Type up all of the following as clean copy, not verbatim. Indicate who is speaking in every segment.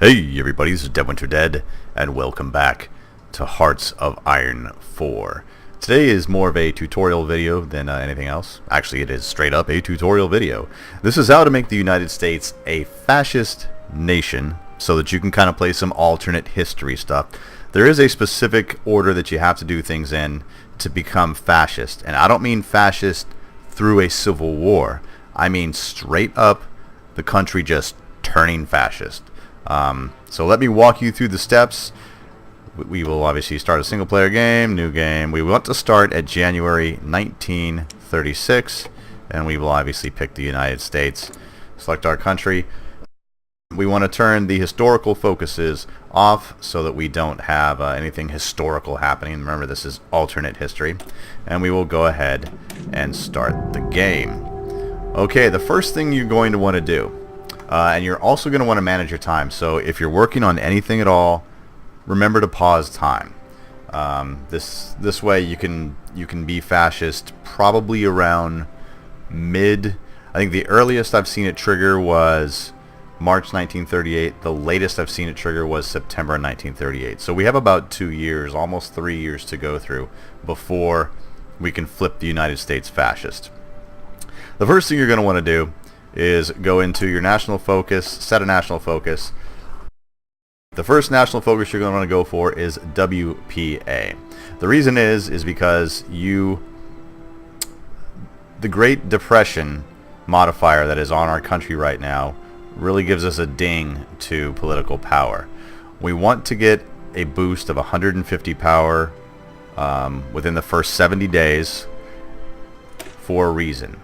Speaker 1: Hey everybody, this is Dead, and welcome back to Hearts of Iron 4. Today is more of a tutorial video than anything else. Actually, it is straight up a tutorial video. This is how to make the United States a fascist nation so that you can kind of play some alternate history stuff. There is a specific order that you have to do things in to become fascist, and I don't mean fascist through a civil war. I mean straight up the country just turning fascist. So let me walk you through the steps. We will obviously start a single player game, new game. We want to start at January 1936, and we will obviously pick the United States. Select our country. We want to turn the historical focuses off so that we don't have anything historical happening. Remember, this is alternate history. And we will go ahead and start the game. Okay, the first thing you're going to want to do, and you're also going to want to manage your time. So if you're working on anything at all, remember to pause time. This way you can be fascist probably around mid. I think the earliest I've seen it trigger was March 1938. The latest I've seen it trigger was September 1938. So we have about 2 years, almost 3 years to go through before we can flip the United States fascist. The first thing you're going to want to do is go into your national focus, set a national focus. The first national focus you're going to want to go for is WPA. The reason is because the Great Depression modifier that is on our country right now really gives us a ding to political power. We want to get a boost of 150 power within the first 70 days for a reason.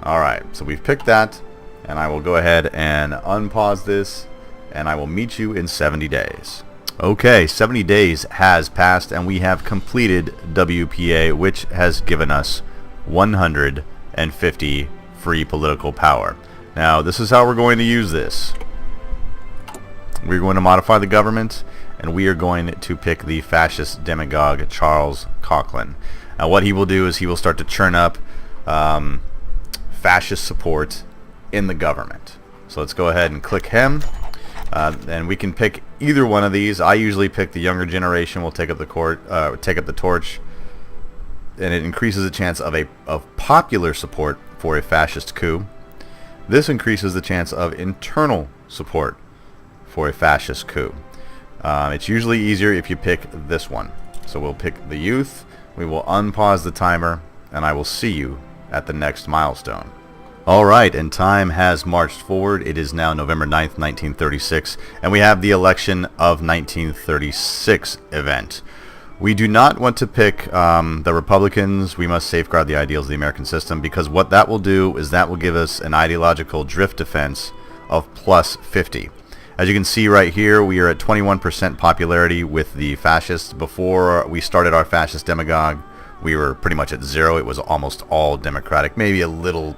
Speaker 1: Alright, so we've picked that, and I will go ahead and unpause this, and I will meet you in 70 days. Okay, 70 days has passed, and we have completed WPA, which has given us 150 free political power. Now, this is how we're going to use this. We're going to modify the government, and we are going to pick the fascist demagogue Charles Coughlin. Now, what he will do is he will start to churn up fascist support in the government. So let's go ahead and click him, and we can pick either one of these. I usually pick the younger generation. Will take up the torch, and it increases the chance of popular support for a fascist coup. This increases the chance of internal support for a fascist coup. It's usually easier if you pick this one. So we'll pick the youth. We will unpause the timer, and I will see you at the next milestone. Alright, and time has marched forward. It is now November 9th, 1936, and we have the election of 1936 event. We do not want to pick the Republicans. We must safeguard the ideals of the American system, because what that will do is that will give us an ideological drift defense of plus 50. As you can see right here, we are at 21% popularity with the fascists. Before we started our fascist demagogue, we were pretty much at zero. It was almost all Democratic, maybe a little,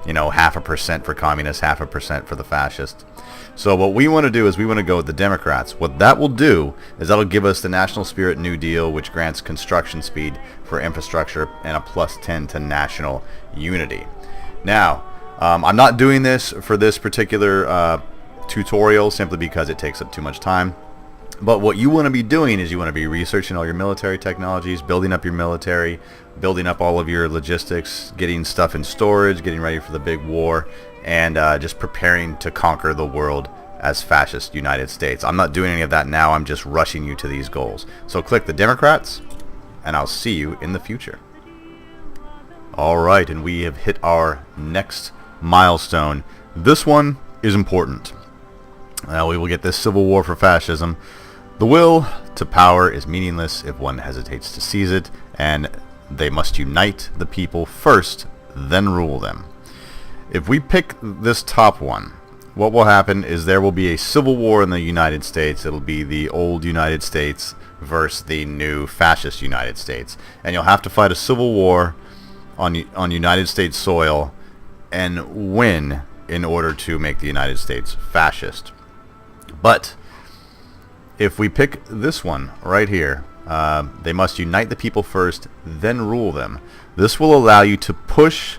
Speaker 1: 0.5% for communists, 0.5% for the fascists. So what we want to do is we want to go with the Democrats. What that will do is that'll give us the National Spirit New Deal, which grants construction speed for infrastructure and a plus 10 to national unity. Now, I'm not doing this for this particular tutorial simply because it takes up too much time. But what you want to be doing is you want to be researching all your military technologies, building up your military, building up all of your logistics, getting stuff in storage, getting ready for the big war, and just preparing to conquer the world as fascist United States. I'm not doing any of that now. I'm just rushing you to these goals. So click the Democrats, and I'll see you in the future. Alright, and we have hit our next milestone. This one is important. We will get this civil war for fascism. The will to power is meaningless if one hesitates to seize it, and they must unite the people first, then rule them. If we pick this top one, what will happen is there will be a civil war in the United States. It'll be the old United States versus the new fascist United States. And you'll have to fight a civil war on United States soil and win in order to make the United States fascist. But if we pick this one right here, they must unite the people first, then rule them. This will allow you to push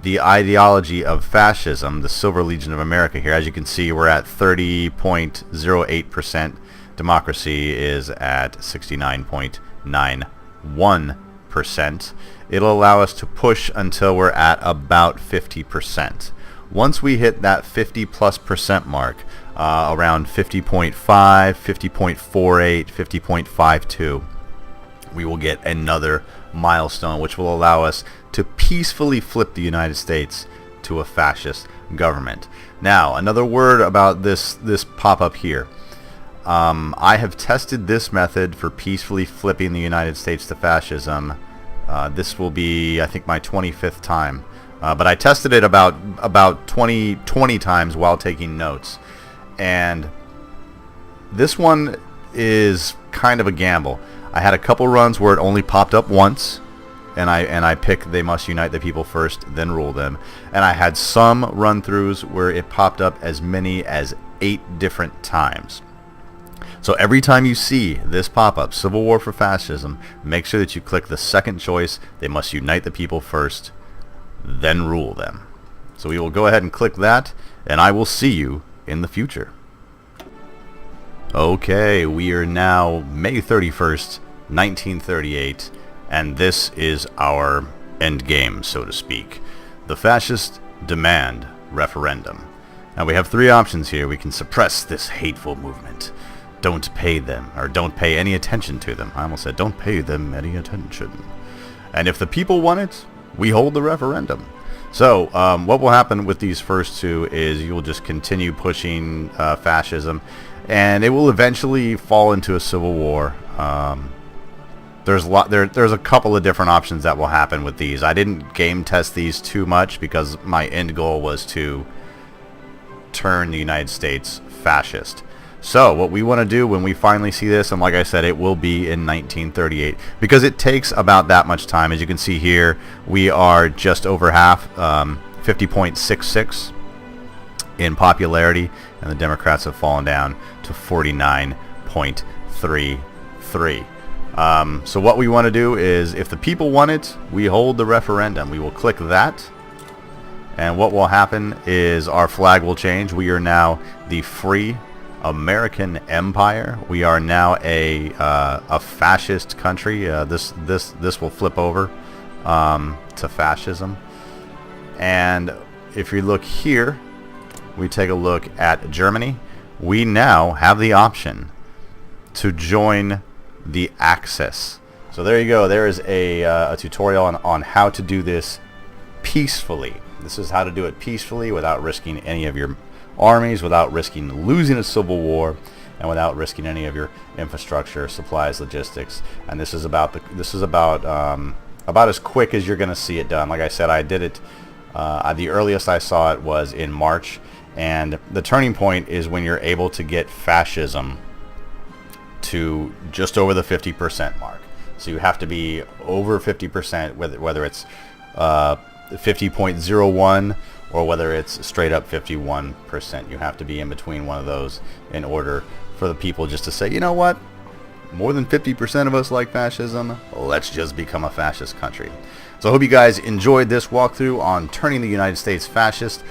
Speaker 1: the ideology of fascism, the Silver Legion of America here. As you can see, we're at 30.08%. Democracy is at 69.91%. It'll allow us to push until we're at about 50%. Once we hit that 50+% mark, around 50.5, 50.48, 50.52, we will get another milestone, which will allow us to peacefully flip the United States to a fascist government. Now, another word about this pop-up here. I have tested this method for peacefully flipping the United States to fascism. This will be, I think, my 25th time. But I tested it about 20 times while taking notes. And this one is kind of a gamble. I had a couple runs where it only popped up once, and I picked they must unite the people first, then rule them. And I had some run-throughs where it popped up as many as 8 different times. So every time you see this pop-up, Civil War for Fascism, make sure that you click the second choice, they must unite the people first, then rule them. So we will go ahead and click that, and I will see you in the future. Okay, we are now May 31st, 1938, and this is our end game, so to speak. The fascists demand referendum. Now we have 3 options here. We can suppress this hateful movement. Don't pay them, or don't pay any attention to them. I almost said don't pay them any attention. And if the people want it, we hold the referendum. So what will happen with these first 2 is you will just continue pushing fascism, and it will eventually fall into a civil war. There's a couple of different options that will happen with these. I didn't game test these too much because my end goal was to turn the United States fascist. So what we want to do when we finally see this, and like I said, it will be in 1938, because it takes about that much time. As you can see here, we are just over half, 50.66 in popularity, and the Democrats have fallen down to 49.33. So what we want to do is, if the people want it, we hold the referendum. We will click that, and what will happen is our flag will change. We are now the free American Empire. We are now a fascist country. This will flip over to fascism. And if you look here, we take a look at Germany. We now have the option to join the Axis. So there you go. There is a tutorial on how to do this peacefully. This is how to do it peacefully without risking any of your armies, without risking losing a civil war, and without risking any of your infrastructure, supplies, logistics. And this is about as quick as you're going to see it done. Like I said, I did it. The earliest I saw it was in March, and the turning point is when you're able to get fascism to just over the 50% mark. So you have to be over 50%, whether it's 50.01 or whether it's straight up 51%. You have to be in between one of those in order for the people just to say, you know what, more than 50% of us like fascism, let's just become a fascist country. So I hope you guys enjoyed this walkthrough on turning the United States fascist.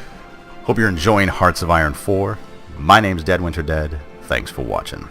Speaker 1: Hope you're enjoying Hearts of Iron 4. My name's Dead Winter Dead. Thanks for watching.